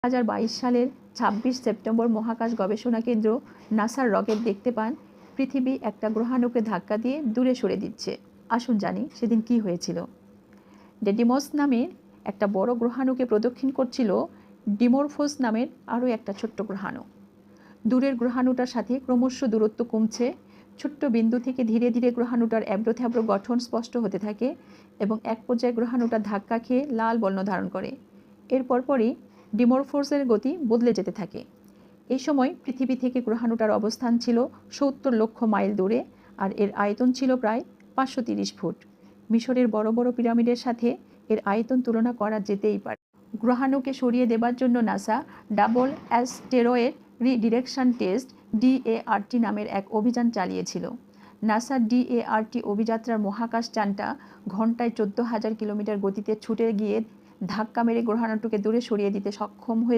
2022 সালের 26 সেপ্টেম্বর মহাকাশ গবেষণা কেন্দ্র নাসার রকেট দেখতে পান পৃথিবী একটা গ্রহাণুকে ধাক্কা দিয়ে দূরে সরে দিচ্ছে। আসুন জানি সেদিন কি হয়েছিল। ডেডিমস নামের একটা বড় গ্রহাণুকে প্রদক্ষিণ করছিল ডিমোরফোস নামের আরও একটা ছোট্ট গ্রহাণু। দূরের গ্রহাণুটার সাথে ক্রমশ দূরত্ব কমছে। ছোট্ট বিন্দু থেকে ধীরে ধীরে গ্রহাণুটার অ্যাব্রোথ্যাব্রো গঠন স্পষ্ট হতে থাকে এবং এক পর্যায়ে গ্রহাণুটা ধাক্কা খেয়ে লাল বর্ণ ধারণ করে। এর পরপরই ডিমোরফোসের গতি বদলে যেতে থাকে। এই সময় পৃথিবী থেকে গ্রহাণুটার অবস্থান ছিল 70 লক্ষ মাইল দূরে, আর এর আয়তন ছিল প্রায় 530 ফুট। মিশরের বড় বড় পিরামিডের সাথে এর আয়তন তুলনা করা যেতেই পারে। গ্রহাণুকে সরিয়ে দেবার জন্য NASA double asteroid redirection test DART নামের এক অভিযান চালিয়েছিল। নাসার DART অভিযাত্রার মহাকাশ যানটা ঘন্টায় 14,000 কিলোমিটার গতিতে ছুটে গিয়ে ধাক্কা মেরে গ্রহাণুটিকে দূরে সরিয়ে দিতে সক্ষম হয়ে